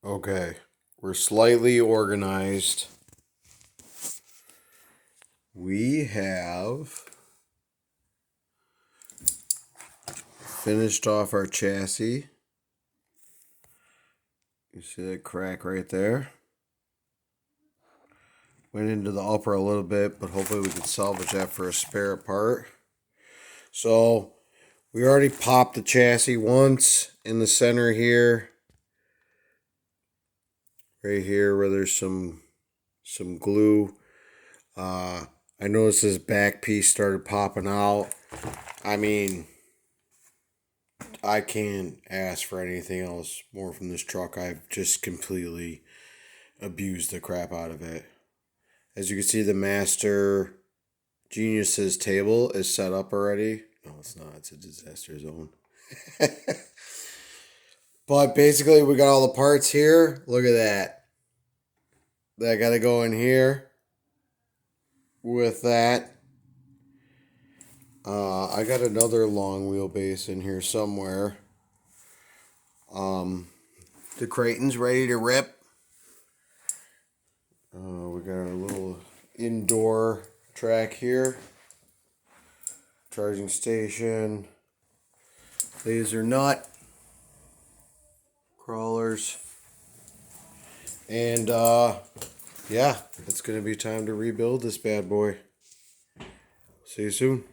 Okay, we're slightly organized. We have finished off our chassis. You see that crack right there? Went into the upper a little bit, but hopefully we can salvage that for a spare part. So we already popped the chassis once in the center here. Right here where there's some glue. I noticed this back piece started popping out. I mean, I can't ask for anything else more from this truck. I've just completely abused the crap out of it. As you can see, the Master Genius's table is set up already. No, it's not. It's a disaster zone. But basically, we got all the parts here. Look at that. That got to go in here with that. I got another long wheelbase in here somewhere. The Creighton's ready to rip. We got a little indoor track here. Charging station. Laser nut. Crawlers. And yeah, it's going to be time to rebuild this bad boy. See you soon.